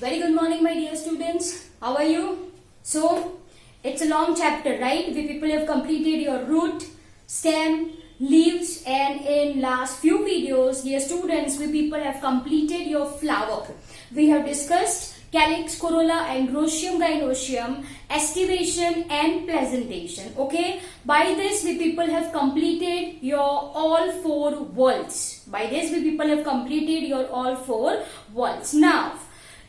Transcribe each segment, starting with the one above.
Very good morning, my dear students. How are you? So, it's a long chapter, right? We people have completed your root, stem, leaves, and in last few videos, dear students, we people have completed your flower. We have discussed calyx, corolla, androecium, gynoecium, estivation, and presentation. Okay? By this, we people have completed your all four whorls. By this, we people have completed your all four whorls. Now,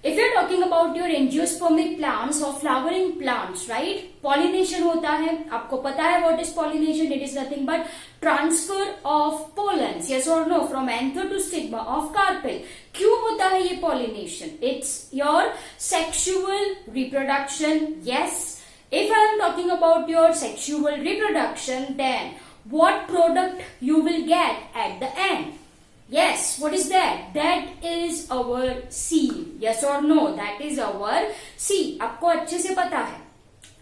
if you're talking about your angiospermic plants or flowering plants, right? Pollination होता है, आपको पता है what is pollination? It is nothing but transfer of pollens, yes or no, from anther to stigma of carpel. क्यों होता है ये pollination? It's your sexual reproduction, yes. If I am talking about your sexual reproduction, then what product you will get at the end? Yes, what is that? That is our seed. Yes or no? That is our seed. आपको अच्छे से पता है.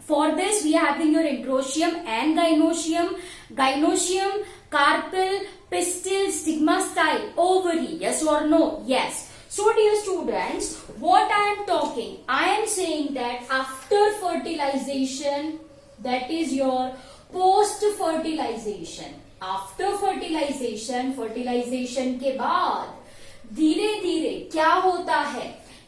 For this, we are having your androecium and gynoecium. Gynoecium, carpel, pistil, stigma, style, ovary. Yes or no? Yes. So, dear students, what I am talking, I am saying that after fertilization, that is your post-fertilization. After fertilisation, fertilisation के बाद धीरे धीरे क्या होता है,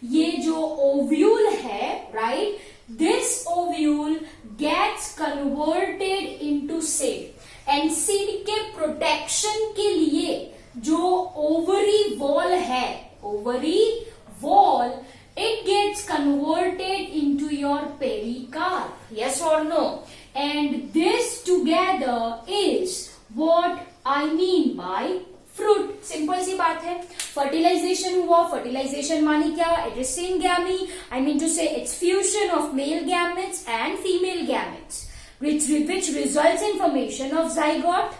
ये जो ovule है, right, this ovule gets converted into seed and seed के प्रोटेक्शन के लिए जो ओवरी वॉल है, ovary wall, it gets converted into your pericarp, yes or no, and this together is what I mean by fruit. Simple सी बात है. Fertilisation हुआ, fertilisation मानी क्या? It is syngamy. I mean to say it's fusion of male gametes and female gametes, which results in formation of zygote,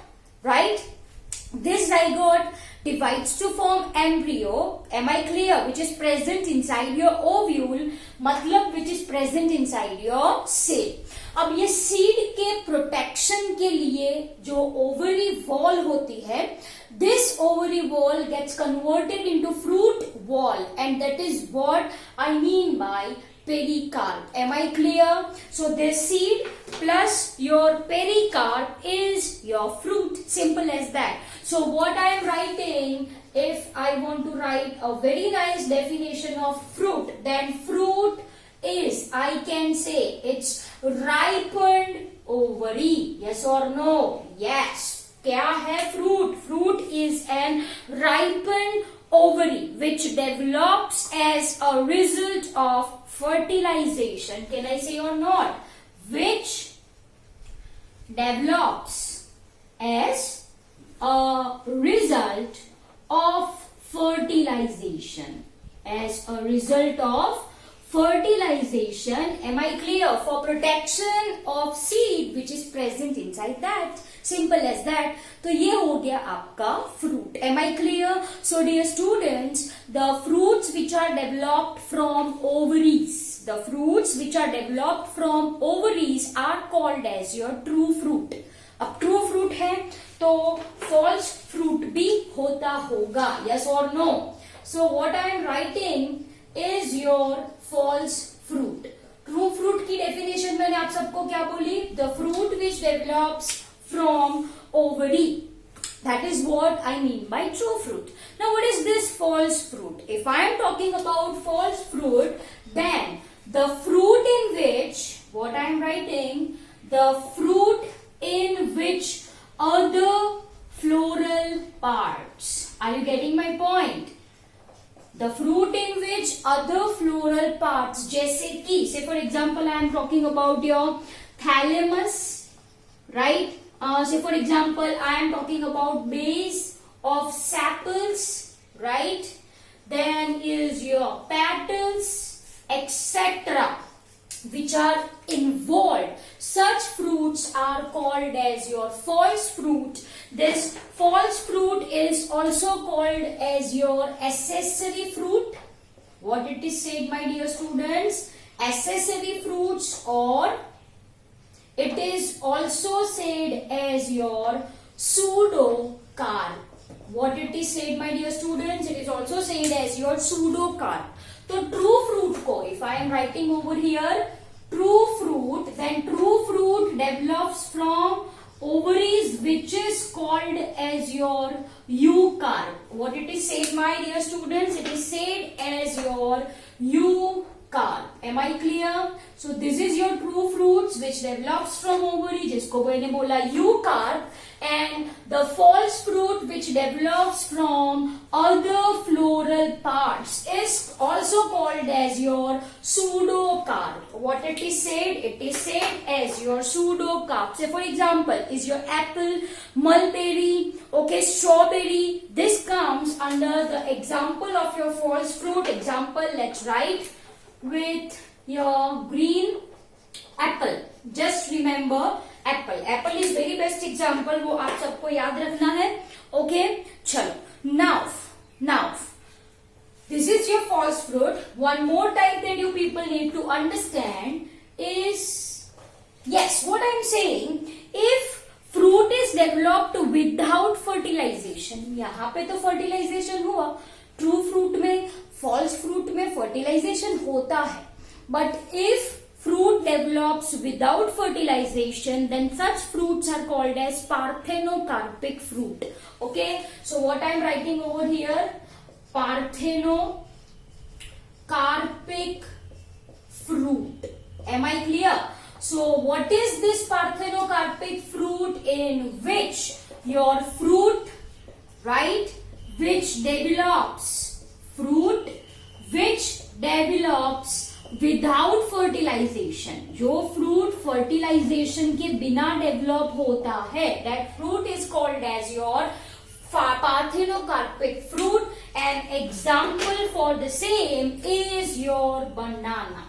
right? This zygote divides to form embryo. Am I clear? Which is present inside your ovule, मतलब which is present inside your seed. अब ये seed के protection के लिए जो ovary wall होती है, this ovary wall gets converted into fruit wall and that is what I mean by pericarp. Am I clear? So this seed plus your pericarp is your fruit. Simple as that. So what I am writing, if I want to write a very nice definition of fruit, then fruit is, I can say, it's ripened ovary. Yes or no? Yes. क्या है fruit? Fruit is an ripened ovary which develops as a result of fertilization. Can I say or not? Which develops as a result of fertilization. As a result of fertilization. Am I clear? For protection of seed which is present inside that. Simple as that. तो ये हो गया आपका fruit. Am I clear? So dear students, the fruits which are developed from ovaries, the fruits which are developed from ovaries are called as your true fruit. अब true fruit है तो false fruit भी होता होगा. Yes or no? So what I am writing is your false fruit. True fruit की definition मैंने आप सबको क्या बोली? The fruit which develops from ovary. That is what I mean by true fruit. Now what is this false fruit? If I am talking about false fruit, then the fruit in which, what I am writing, the fruit in which other floral parts. Are you getting my point? The fruit in which other floral parts, जैसे कि, say for example, I am talking about your thalamus, right? Say for example, I am talking about base of sepals, right? Then is your petals, etc., which are involved. Such fruits are called as your false fruit. This false fruit is also called as your accessory fruit. What it is said, my dear students? Accessory fruits, or it is also said as your pseudocarp. What it is said, my dear students? It is also said as your pseudocarp. So true fruit ko, if I am writing over here true fruit, then true fruit develops from ovaries, which is called as your eucarp. What it is said, my dear students? It is said as your eucarp. Am I clear? So this is your true fruits which develops from ovary, जिसको मैंने बोला eucarp, and the false fruit which develops from other floral parts is also called as your pseudocarp. What it is said? It is said as your pseudocarp. Say for example, is your apple, mulberry, okay, strawberry. This comes under the example of your false fruit. Example, let's write with your green apple. Just remember apple. Apple is very best example. वो आप सबको याद रखना है. Okay, चलो. Now, this is your false fruit. One more type that you people need to understand is, yes, what I am saying, if fruit is developed without fertilization, यहाँ पे तो fertilization हुआ. True fruit में, false fruit में fertilization होता है. But if fruit develops without fertilization, then such fruits are called as parthenocarpic fruit. Okay, so what I am writing over here, parthenocarpic fruit. Am I clear? So what is this parthenocarpic fruit in which your fruit, right, which develops, fruit which develops without fertilisation, जो fruit fertilisation के बिना develop होता है, that fruit is called as your parthenocarpic fruit. An example for the same is your banana.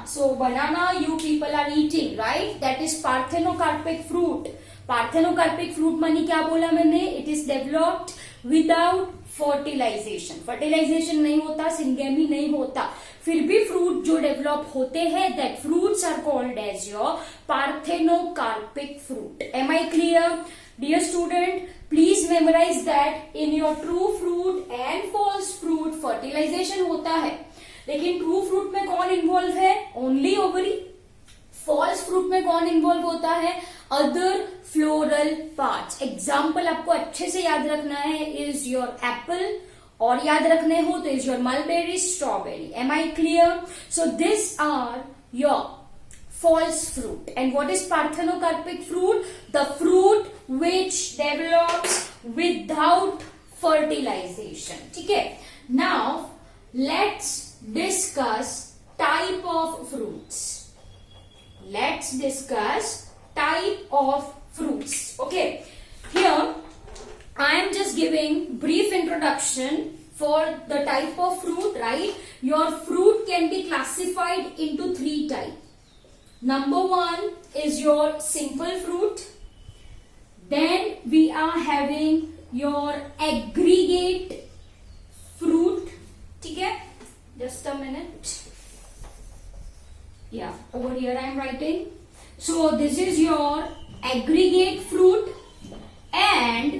So banana you people are eating, right? That is parthenocarpic fruit. Parthenocarpic fruit मानी क्या बोला मैंने? It is developed without fertilisation. Fertilisation नहीं होता, syngamy नहीं होता, फिर भी फ्रूट जो डेवलप होते हैं, that fruits are called as your parthenocarpic fruit. Am I clear? Dear student, please memorise that in your true fruit and false fruit fertilisation होता है, लेकिन ट्रू फ्रूट में कौन इन्वॉल्व है? Only ovary. फॉल्स फ्रूट में कौन involve होता है? Other floral parts. एग्जाम्पल आपको अच्छे से याद रखना है, इज योर एप्पल, और याद रखने हो तो is your mulberry, strawberry. Am I clear? So this are your false fruit. And what is parthenocarpic fruit? The fruit which develops without fertilization. ठीक है? Now let's discuss type of fruits. Let's discuss type of fruits. Okay, here I am just giving brief introduction for the type of fruit, right? Your fruit can be classified into 3 types. Number 1 is your simple fruit. Then we are having your aggregate fruit. ठीक है? Just a minute. Yeah, over here I am writing. So this is your aggregate fruit, and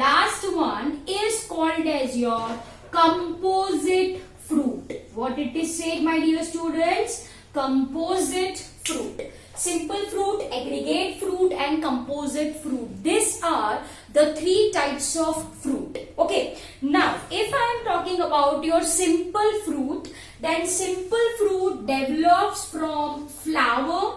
last one is called as your composite fruit. What it is said, my dear students? Composite fruit. Simple fruit, aggregate fruit, and composite fruit. These are the 3 types of fruit. Okay. Now, if I am talking about your simple fruit, then simple fruit develops from flower,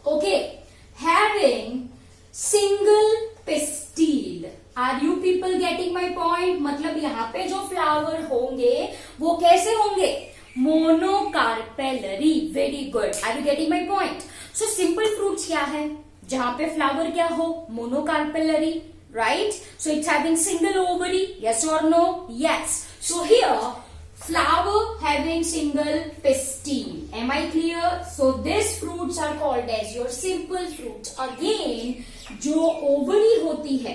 okay, having single pistil. Are you people getting my point? मतलब यहाँ पे जो flower होंगे वो कैसे होंगे? Monocarpellary. Very good. Are you getting my point? So simple fruits क्या है? जहां पे फ्लावर क्या हो? Monocarpellary, right? So it's having single ovary. Yes और no? Yes. So here flower having single pistil. Am I clear? So these fruits are called as your simple fruits. Again, जो ovary होती है,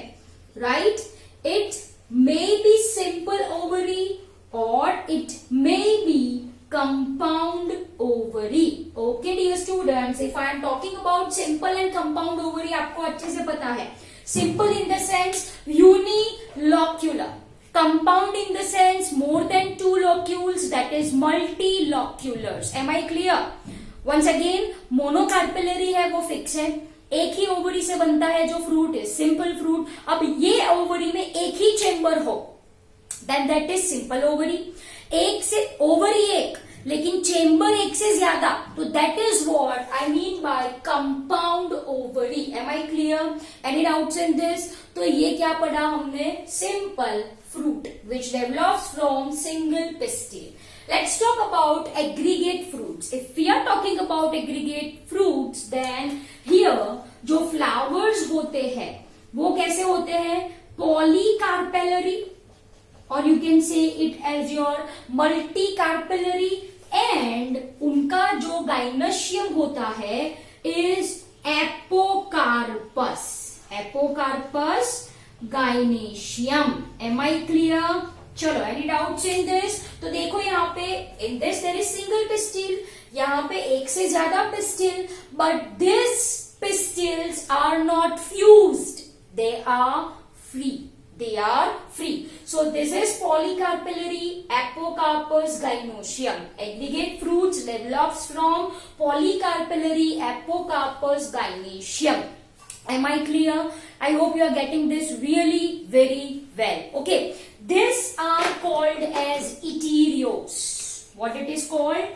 right? It may be simple ovary or it may be compound ovary. Okay, dear students, if I am talking about simple and compound ovary, आपको अच्छे से पता है. Simple in the sense unilocular. Compound in the sense more than two locules, that is multiloculars. Am I clear? Once again, monocarpellary है वो fix है, एक ही ovary से बनता है जो फ्रूट है, सिंपल फ्रूट. अब ये ओवरी में एक ही चेम्बर हो, then that is simple ovary. एक से ओवरी एक लेकिन चेम्बर एक से ज्यादा, तो that is what I mean by compound ovary. Am I clear? Any doubts in this? तो ये क्या पढ़ा हमने? Simple fruit which develops from single pistil. Let's talk about aggregate fruits. If we are talking about aggregate fruits, then here जो flowers होते हैं वो कैसे होते हैं? Polycarpellary, or you can say it as your multicarpellary, and उनका जो gynoecium होता है is apocarpus. Apocarpus gynoecium. Am I clear? चलो, any doubts in this? तो देखो यहाँ पे in this there is single pistil, यहाँ पे एक से ज्यादा pistil, but these pistils are not fused, they are free. They are free. So this is polycarpellary apocarpus gynoecium. Aggregate fruits develops from polycarpellary apocarpus gynoecium. Am I clear? I hope you are getting this really very well. Okay. These are called as etherios. What it is called?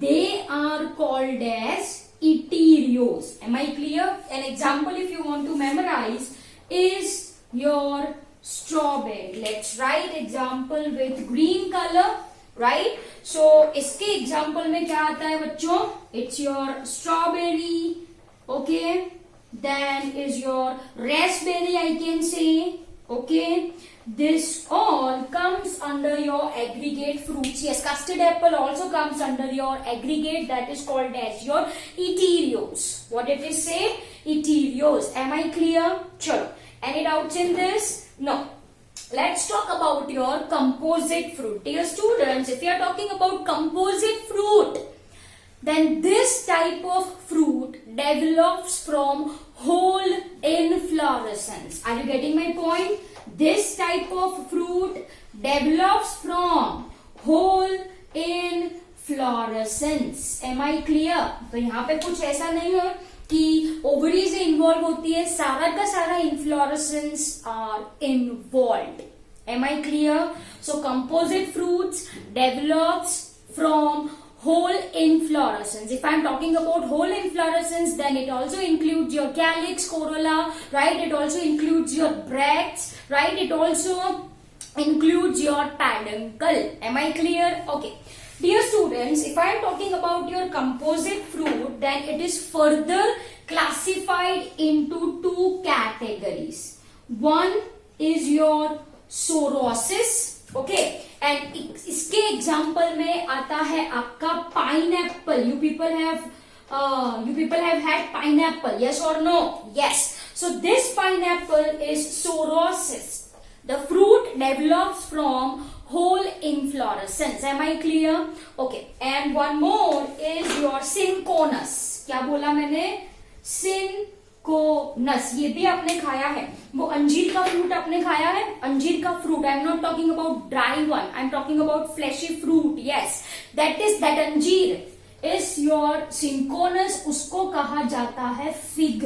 They are called as etherios. Am I clear? An example if you want to memorize is your strawberry. Let's write example with green color. Right? So, इसके example में क्या आता है बच्चों? It's your strawberry. Okay. Then is your raspberry, I can say. Okay, this all comes under your aggregate fruits. Yes, custard apple also comes under your aggregate, that is called as your etherios. What it is say? Etherios. Am I clear? Chalo. Any doubts in this? No. Let's talk about your composite fruit. Dear students, if you are talking about composite fruit, then this type of fruit develops from whole inflorescence. Are you getting my point? This type of fruit develops from whole inflorescence. Am I clear? तो यहाँ पे कुछ ऐसा नहीं है कि ovary से involve होती है, सारा का सारा inflorescence are involved. Am I clear? So composite fruits develops from whole inflorescence. If I am talking about whole inflorescence, then it also includes your calyx, corolla, right? It also includes your bracts, right? It also includes your peduncle. Am I clear? Okay. Dear students, if I am talking about your composite fruit, then it is further classified into two categories. One is your sorosis. Okay, and इसके example में आता है आपका pineapple. You people have had pineapple, yes और no? Yes. So this pineapple is sorosis. The fruit develops from whole inflorescence. Am I clear? Okay. And one more is your cinchonus. क्या बोला मैंने? Cinchonus. ये भी आपने खाया है. वो अंजीर का फ्रूट आपने खाया है? अंजीर का fruit. I am not talking about dry one. I am talking about fleshy fruit. Yes. That अंजीर is your cinchonus. उसको कहा जाता है fig.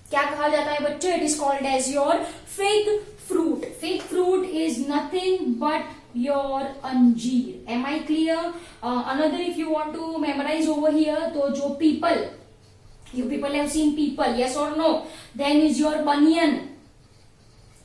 क्या कहा जाता है बच्चों? It is called as your fig fruit. Fig fruit is nothing but your अंजीर. Am I clear? Another if you want to memorize over here, तो जो people, you people have seen people, yes or no? Then is your banyan.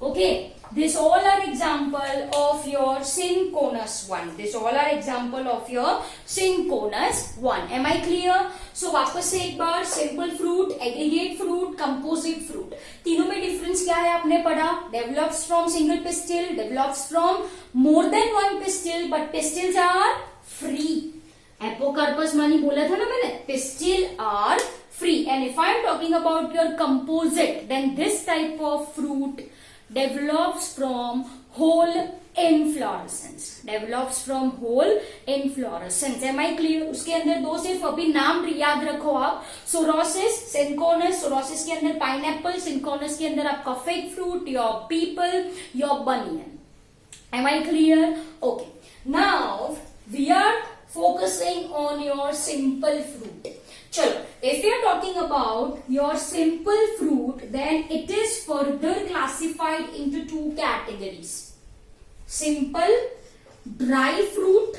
Okay, this all are example of your cinchonus one. This all are example of your cinchonus one. Am I clear? So वापस से एक बार, simple fruit, aggregate fruit, composite fruit. तीनों में difference क्या है आपने पढ़ा? Develops from single pistil, develops from more than one pistil, but pistils are free. Apocarpus मानी बोला था ना मैंने? Pistil are free. And if I am talking about your composite, then this type of fruit develops from whole inflorescence, develops from whole inflorescence. Am I clear? उसके अंदर दो सिर्फ अभी नाम याद रखो आप, सोरोसिस, सिंकोनस. सोरोसिस के अंदर पाइनएप्पल, सिंकोनस के अंदर आपका fig fruit, your people, your banyan. Am I clear? Okay. Now we are focusing on your simple fruit. Chalo, if you are talking about your simple fruit, then it is further classified into two categories. Simple dry fruit,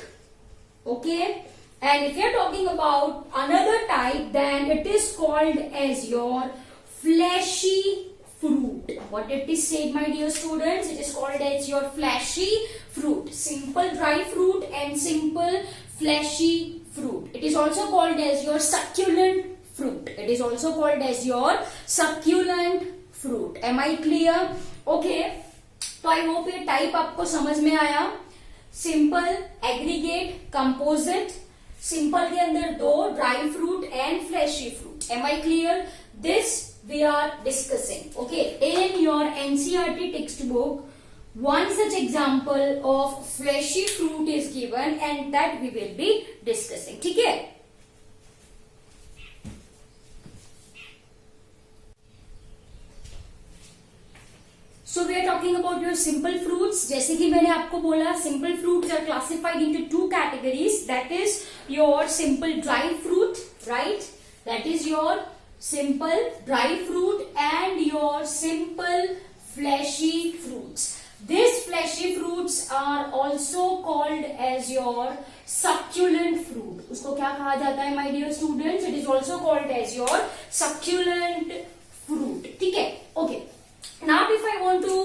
okay, and if you are talking about another type, then it is called as your fleshy fruit. What it is said, my dear students, it is called as your fleshy fruit. Simple dry fruit and simple fleshy fruit. It is also called as your succulent fruit. It is also called as your succulent fruit. Am I clear? Okay. तो आई hope ये type आपको समझ में आया. Simple, aggregate, composite. Simple के अंदर दो, dry fruit and fleshy fruit. Am I clear? This we are discussing. Okay, in your NCERT text book one such example of fleshy fruit is given and that we will be discussing. ठीक है? So we are talking about your simple fruits. जैसे कि मैंने आपको बोला, simple fruits are classified into two categories. That is your simple dry fruit, right? That is your simple dry fruit and your simple fleshy fruits. These fleshy fruits are also called as your succulent fruit. उसको क्या कहा जाता है, my dear students? It is also called as your succulent fruit. ठीक है? Okay. Now, if I want to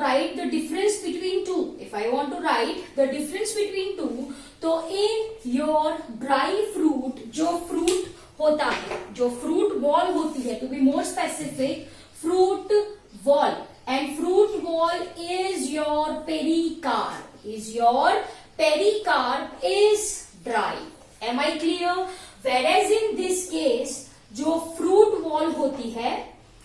write the difference between two, if I want to write the difference between two, तो in your dry fruit, जो fruit होता है, जो fruit wall होती है, to be more specific, fruit wall. And fruit wall is your pericarp. Is your pericarp is dry. Am I clear? Whereas in this case, जो fruit wall होती है,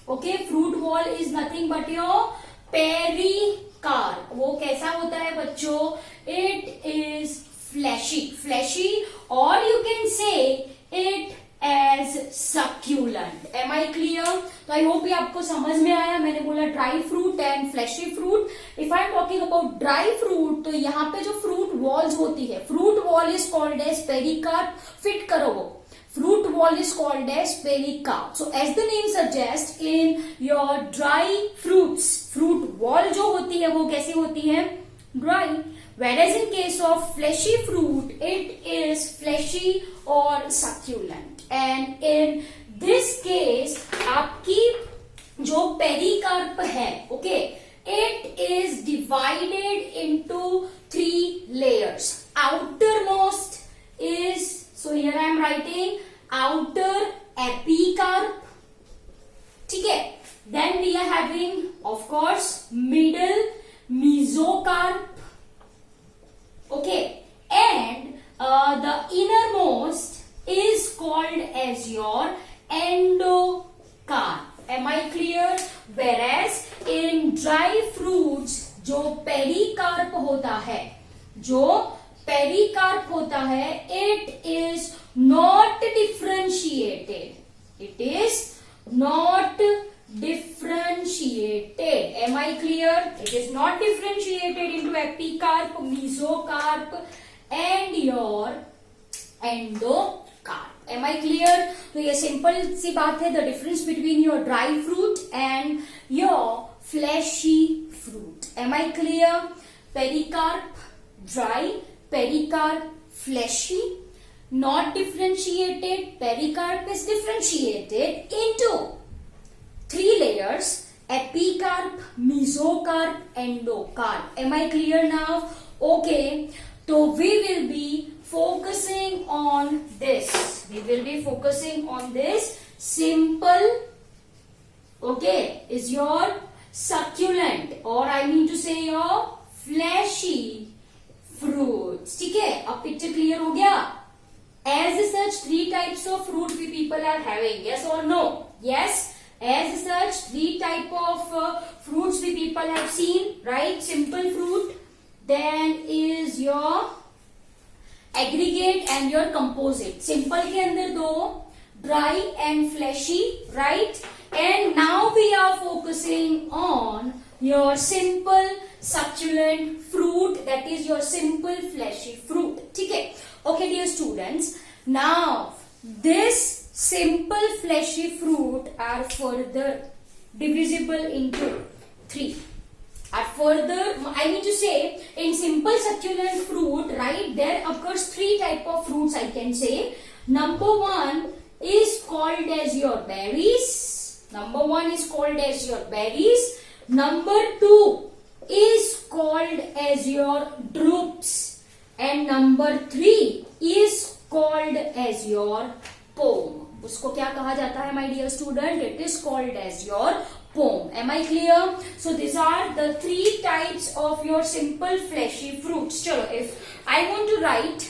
okay, fruit wall is nothing but your pericarp. वो कैसा होता है बच्चों? It is fleshy, fleshy, or you can say it as succulent. Am I clear? तो I hope ये आपको समझ में आया. मैंने बोला dry fruit and fleshy fruit. If I am talking about dry fruit, तो यहाँ पे जो fruit walls होती है, fruit wall is called as pericarp. Fit करो वो. Fruit wall is called as pericarp. So as the name suggests, in your dry fruits, fruit wall जो होती है वो कैसी होती है? Dry. Whereas in case of fleshy fruit, it is fleshy or succulent. And in this case, आपकी जो pericarp है, okay, it is divided into three layers. Outermost is, so here I am writing outer epicarp. ठीक है? Then we are having, of course, middle mesocarp. Okay, and the innermost is called as your endocarp. Am I clear? Whereas in dry fruits, जो pericarp होता है, जो pericarp होता है, it is not differentiated. It is not differentiated. Am I clear? It is not differentiated into epicarp, mesocarp and your endocarp. Am I clear? तो ये simple सी बात है, the difference between your dry fruit and your fleshy fruit. Am I clear? Pericarp dry, pericarp fleshy, not differentiated. Pericarp is differentiated into three layers: epicarp, mesocarp, endocarp. Am I clear now? Okay, so we will be focusing on this. We will be focusing on this simple, okay, is your succulent, or I mean to say your fleshy fruits. ठीक है? अब picture clear हो गया? As such, three types of fruit we people are having. Yes or no? Yes. As such, three type of fruits we people have seen, right? Simple fruit, then is your aggregate and your composite. Simple के अंदर दो, dry and fleshy, right? And now we are focusing on your simple succulent fruit, that is your simple fleshy fruit. ठीक है? Okay dear students, now this simple fleshy fruit are further divisible into 3. Are further, I mean to say, in simple succulent fruit, right, there occurs 3 type of fruits, I can say. Number 1 is called as your berries. Number 1 is called as your berries. Number 2 is called as your drupes. And number 3 is called as your pome. उसको क्या कहा जाता है my dear student? It is called as your pome. Am I clear? So these are the 3 types of your simple fleshy fruits. चलो, if I want to write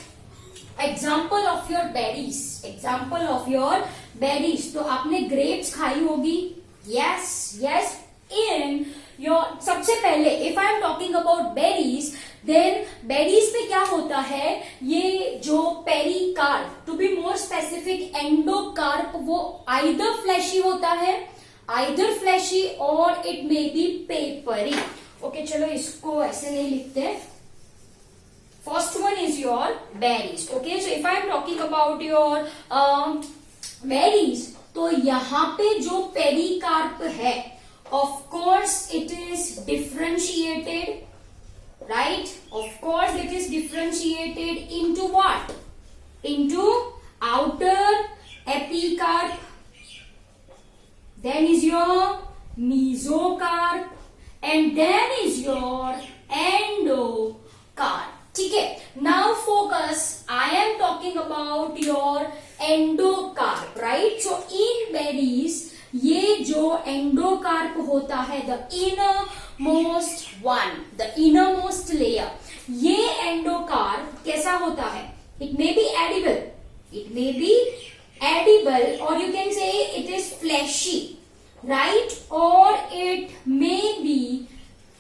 example of your berries, example of your berries, तो आपने grapes खाई होगी? Yes, yes. In your सबसे पहले if I am talking about berries, then berries में क्या होता है, ये जो pericarp, to be more specific endocarp, वो आइदर फ्लैशी होता है, आइदर फ्लैशी और it may be papery. Okay चलो इसको ऐसे नहीं लिखते. First one is your berries. Okay so if I am talking about your berries, तो यहाँ पे जो पेरिकार्प है, of course it is differentiated, right? Of course it is differentiated into what? Into outer epicarp, then is your mesocarp, and then is your endocarp. ठीक है? Now focus, I am talking about your endocarp, right? So in berries, ये जो endocarp होता है, the innermost one, the innermost layer, ये endocarp कैसा होता है? It may be edible, it may be edible, और you can say it is fleshy, right? और it may be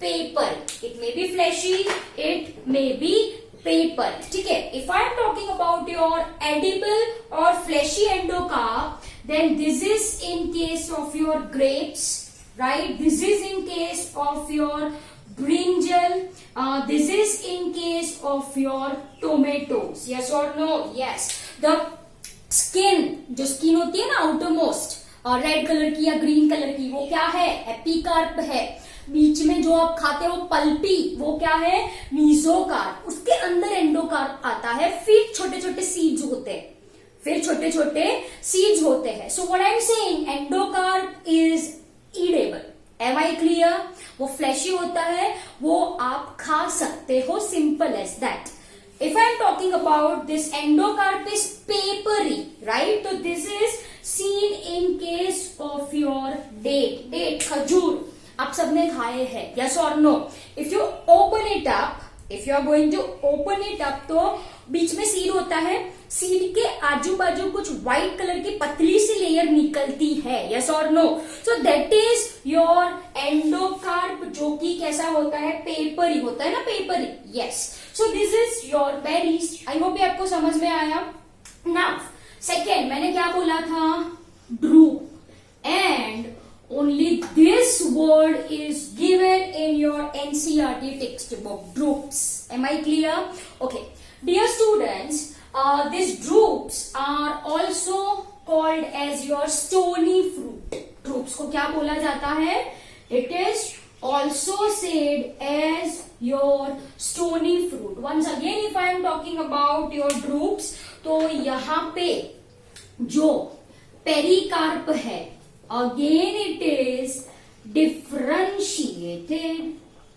paper, it may be fleshy, it may be paper. ठीक है? If I am talking about your edible और fleshy endocarp, then this is in case of your grapes, right? This is in case of your brinjal, this is in case of your tomatoes. Yes or no? Yes. The skin, जो skin होती है ना outermost, red colour की या green colour की, वो क्या है? एपिकार्प है. बीच में जो आप खाते हो पल्पी, वो क्या है? मीजोकार्प. उसके अंदर एंडोकार्प आता है, फिर छोटे छोटे सीड्स होते हैं, फिर छोटे छोटे सीड्स होते हैं. So what I am saying, endocarp is edible. Am I clear? वो फ्लैशी होता है, वो आप खा सकते हो, simple as that. If I am talking about this endocarp is papery, right? तो this is seen in case of your date. Date, खजूर, आप सबने खाए हैं, यस और no? If you open it up, if you are going to open it up, तो बीच में seed होता है, सीड के आजू बाजू कुछ व्हाइट कलर की पतली सी लेयर निकलती है, यस और no? So that is your endocarp, जो कि कैसा होता है? पेपरी होता है ना, papery. Yes. So this is your berries. I hope ये आपको समझ में आया. नाउ सेकेंड, मैंने क्या बोला था? Drupe. And only this word is given in your NCERT textbook, drupes. Am I clear? Okay. Dear students, these drupes are also called as your stony fruit. Drupes को क्या बोला जाता है? It is also said as your stony fruit. Once again, if I am talking about your drupes, तो यहाँ पे जो pericarp है, again it is differentiated.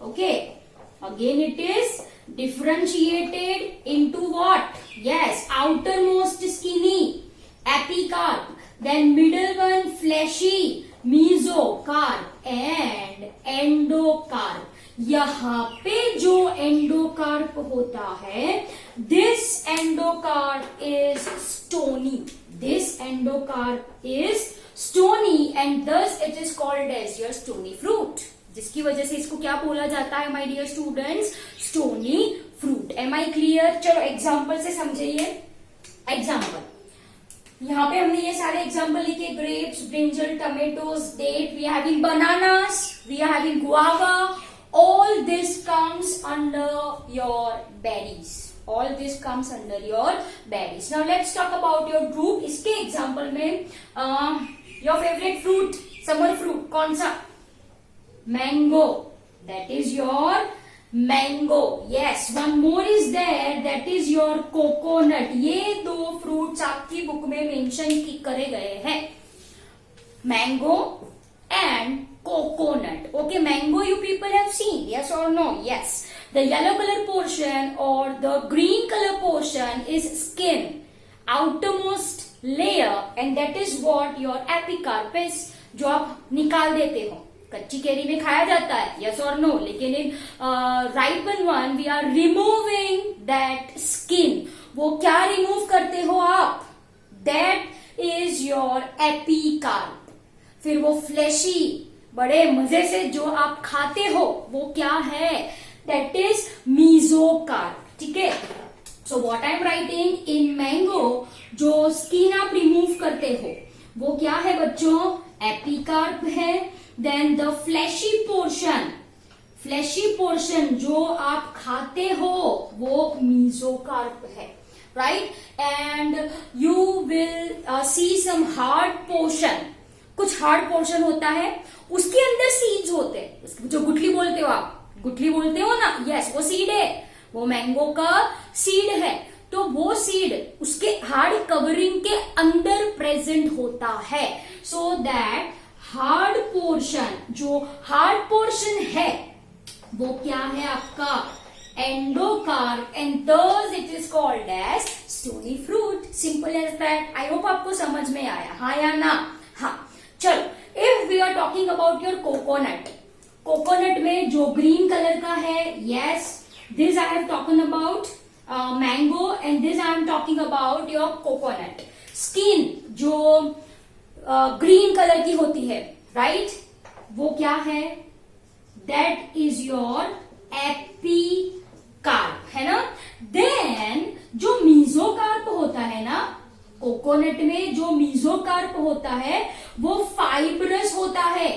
Okay, again it is differentiated into what? Yes, outermost skinny epicarp, then middle one fleshy mesocarp and endocarp. यहाँ पे जो endocarp होता है, this endocarp is stony. This endocarp is stony and thus it is called as your stony fruit. जिसकी वजह से इसको क्या बोला जाता है my dear students, stony fruit. Am I clear? चलो एग्जाम्पल से समझिए। एग्जाम्पल, यहाँ पे हमने ये सारे एग्जाम्पल लिखे, grapes, brinjal, tomatoes, date, we are having bananas, we are having guava, all this comes under your berries, all this comes under your berries. Now let's talk about your group. इसके example में your favorite fruit, summer fruit कौन सा? Mango, that is your mango. Yes, one more is there, that is your coconut. ये दो fruits आपकी book में mention करे गए हैं, mango and coconut. Okay, mango you people have seen, yes or no? Yes. The yellow color portion or the green color portion is skin, outermost layer, and that is what your epicarpus, जो आप निकाल देते हो। कच्ची carry में खाया जाता है, yes or no? लेकिन इन ripen one we are removing that skin. वो क्या रिमूव करते हो आप? That is your epicarp. फिर वो फ्लैशी बड़े मजे से जो आप खाते हो वो क्या है? That is mesocarp. ठीक है, सो what I am writing, in mango जो स्किन आप रिमूव करते हो वो क्या है बच्चों? एपिकार्प है। देन द फ्लैशी पोर्शन जो आप खाते हो वो मीजोकार्प है, right? And you will see some hard portion, कुछ हार्ड पोर्शन होता है, उसके अंदर सीड्स होते हैं, जो गुठली बोलते हो आप, गुठली बोलते हो ना, यस, वो सीड है, वो मैंगो का सीड है। तो वो सीड उसके हार्ड कवरिंग के अंदर प्रेजेंट होता है, सो दैट हार्ड पोर्शन, जो हार्ड पोर्शन है वो क्या है आपका? Endocarp, and thus it is called as stony fruit. Simple as that. I hope आपको समझ में आया, हाँ या ना? हाँ। चलो, if we are talking about your coconut, coconut में जो ग्रीन कलर का है, yes, this I have talking about mango, and this I am talking about your coconut. Skin जो ग्रीन कलर की होती है, राइट, वो क्या है? दैट इज योर एपिकार्प, है ना? देन जो मीजोकार्प होता है ना, कोकोनट में जो मीजोकार्प होता है वो फाइब्रस होता है।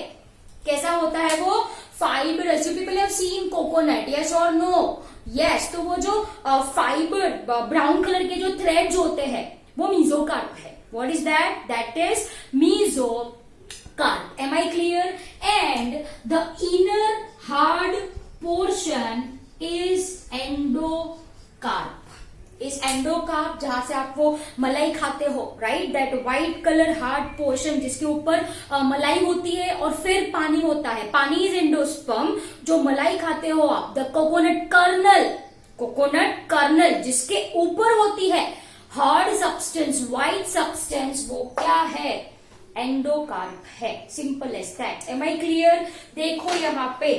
कैसा होता है वो? Fibrous. You people have seen coconut, yes और नो? यस। तो वो जो फाइबर ब्राउन कलर के जो थ्रेड्स होते हैं वो मीजोकार्प है। What is that? That is mesocarp. Am I clear? And the inner hard portion is endocarp. इस एंडोकार्प, जहां से आप वो मलाई खाते हो, right, that white colour hard portion जिसके ऊपर मलाई होती है और फिर पानी होता है, पानी इज एंडोस्पर्म, जो मलाई खाते हो आप। द कोकोनट कर्नल जिसके ऊपर होती है हार्ड सब्सटेंस, व्हाइट सब्सटेंस, वो क्या है? एंडोकार्प है। Simple as that. Am I clear? देखो यहाँ पे,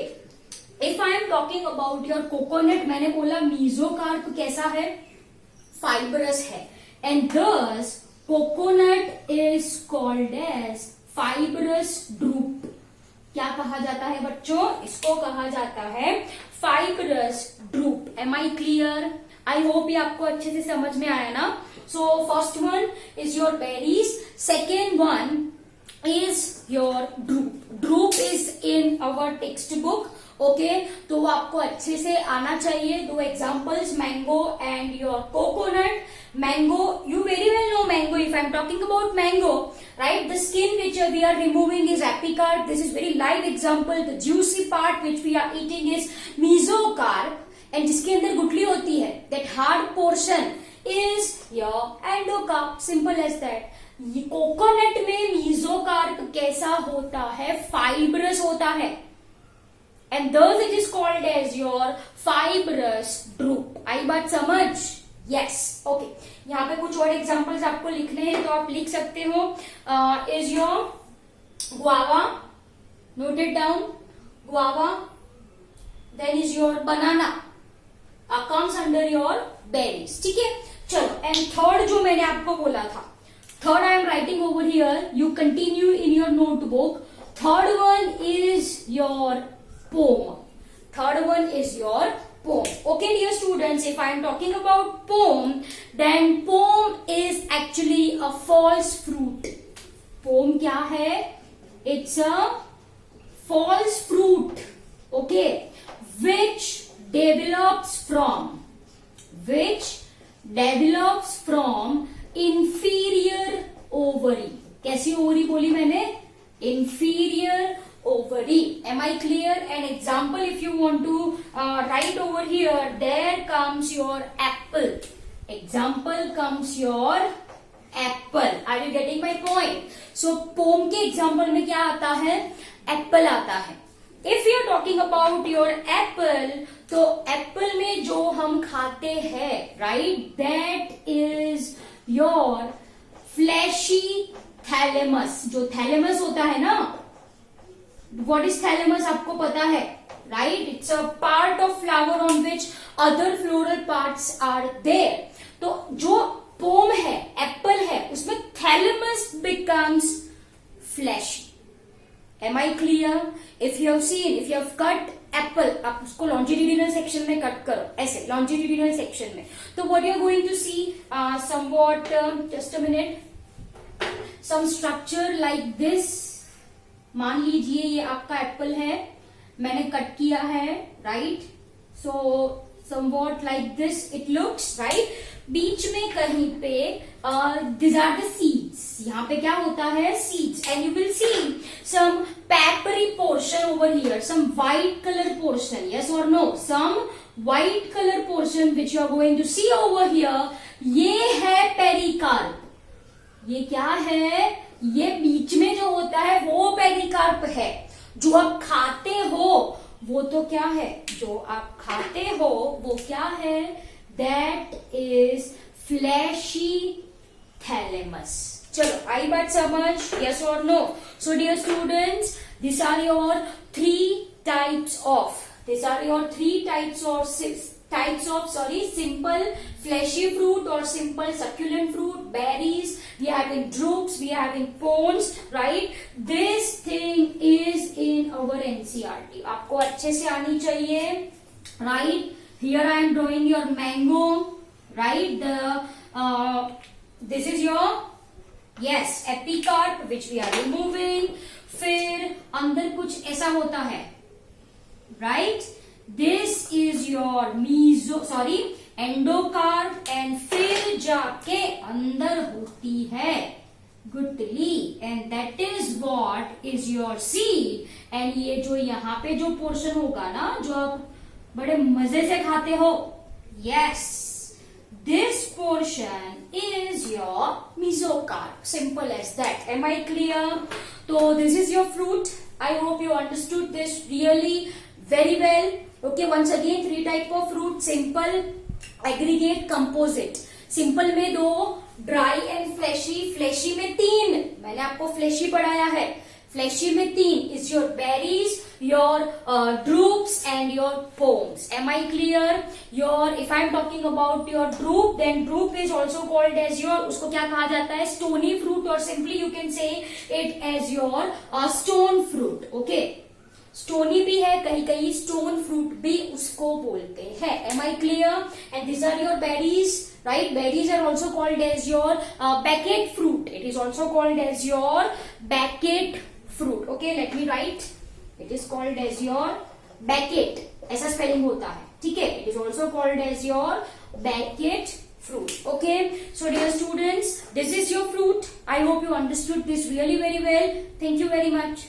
if I am talking about your coconut, मैंने बोला मीजोकार्प कैसा है? फाइबरस है, and thus coconut is called as fibrous drupe. क्या कहा जाता है बच्चों? इसको कहा जाता है fibrous drupe. Am I clear? I hope ये आपको अच्छे से समझ में आया ना? So first one is your berries, second one is your drupe. Drupe is in our text book, okay, तो वो आपको अच्छे से आना चाहिए। दो examples, mango and your coconut. Mango, you very well know mango. If I'm talking about mango, right, the skin which we are removing is epicarp. This is very live example. The juicy part which we are eating is mesocarp, and जिसके अंदर गुठली होती है, that hard portion is your endocarp. Simple as that. Coconut में mesocarp कैसा होता है? Fibrous होता है, and thus it is called as your fibrous drupe. आई बात समझ? Yes, okay. यहाँ पे कुछ और एग्जाम्पल्स आपको लिखने हैं तो आप लिख सकते हो। Is your guava, note it down, guava, then is your banana, comes under your berries. ठीक है, चलो, एंड थर्ड जो मैंने आपको बोला था, third I am writing over here, you continue in your notebook. Third one is your poem. Third one is your poem. Okay, dear students, if I am talking about poem, then poem is actually a false fruit. Poem क्या है? It's a false fruit. Okay, which develops from inferior ovary. कैसी ovary बोली मैंने? Inferior ovary. Am I clear? An example, if you want to write over here, there comes your apple. Example comes your apple. Are you getting my point? So poem के example में क्या आता है? Apple आता है. If you are talking about your apple, तो apple में जो हम खाते हैं, right? That is your fleshy thalamus. जो thalamus होता है ना, what is thalamus आपको पता है, right? It's a part of flower on which other floral parts are there. तो जो पोम है, एप्पल है, उसमें thalamus becomes fleshy. Am I clear? If you have cut apple, आप उसको longitudinal section में कट करो, ऐसे longitudinal section में, तो what you are going to see somewhat, just a minute, some structure like this. मान लीजिए ये आपका एप्पल है, मैंने कट किया है, right? So somewhat like this it looks, right? बीच में कहीं पे these are the seeds. यहाँ पे क्या होता है? Seeds. And you will see some papery portion over here, some white color portion. Yes or no? Some white color portion which you are going to see over here. ये है pericarp. ये क्या है? ये बीच में जो होता है वो पेरिकार्प है. जो आप खाते हो वो तो क्या है? जो आप खाते हो वो क्या है? That is fleshy thalamus. चलो आई बात समझ? Yes or no? So dear students, these are your three types of simple fleshy fruit or simple succulent fruit, berries. We are having drupes, we are having pones, right? This thing is in our NCERT. आपको अच्छे से आनी चाहिए, right? Here I am drawing your mango, right? This is your, yes, epicarp which we are removing. फिर अंदर कुछ ऐसा होता है, right? This is your endocarp and फिर जाके अंदर होती है गुठली and that is what is your seed. And ये जो यहाँ पे जो पोर्शन होगा ना, जो आप बड़े मजे से खाते हो, yes, this portion is your mesocarp. Simple as that. Am I clear? तो this is your fruit. I hope you understood this really very well. Okay, once again, three type of fruit: simple, aggregate, composite. simple में दो, dry and fleshy. fleshy में तीन, मैंने आपको fleshy पढ़ाया है. fleshy में तीन is your berries, your drupes and your pomes. Am I clear? If I am talking about your drupe, then drupe is also called as your, उसको क्या कहा जाता है? stony fruit, or simply you can say it as your stone fruit. Okay. Stony भी है, कहीं कहीं stone fruit भी उसको बोलते हैं. Am I clear? And this are your berries, right? Berries are also called as your baccate fruit. It is also called as your baccate fruit. Okay, let me write. It is called as your baccate, ऐसा spelling होता है, ठीक है? It is also called as your baccate fruit. Okay, so dear students, this is your fruit. I hope you understood this really very well. Thank you very much.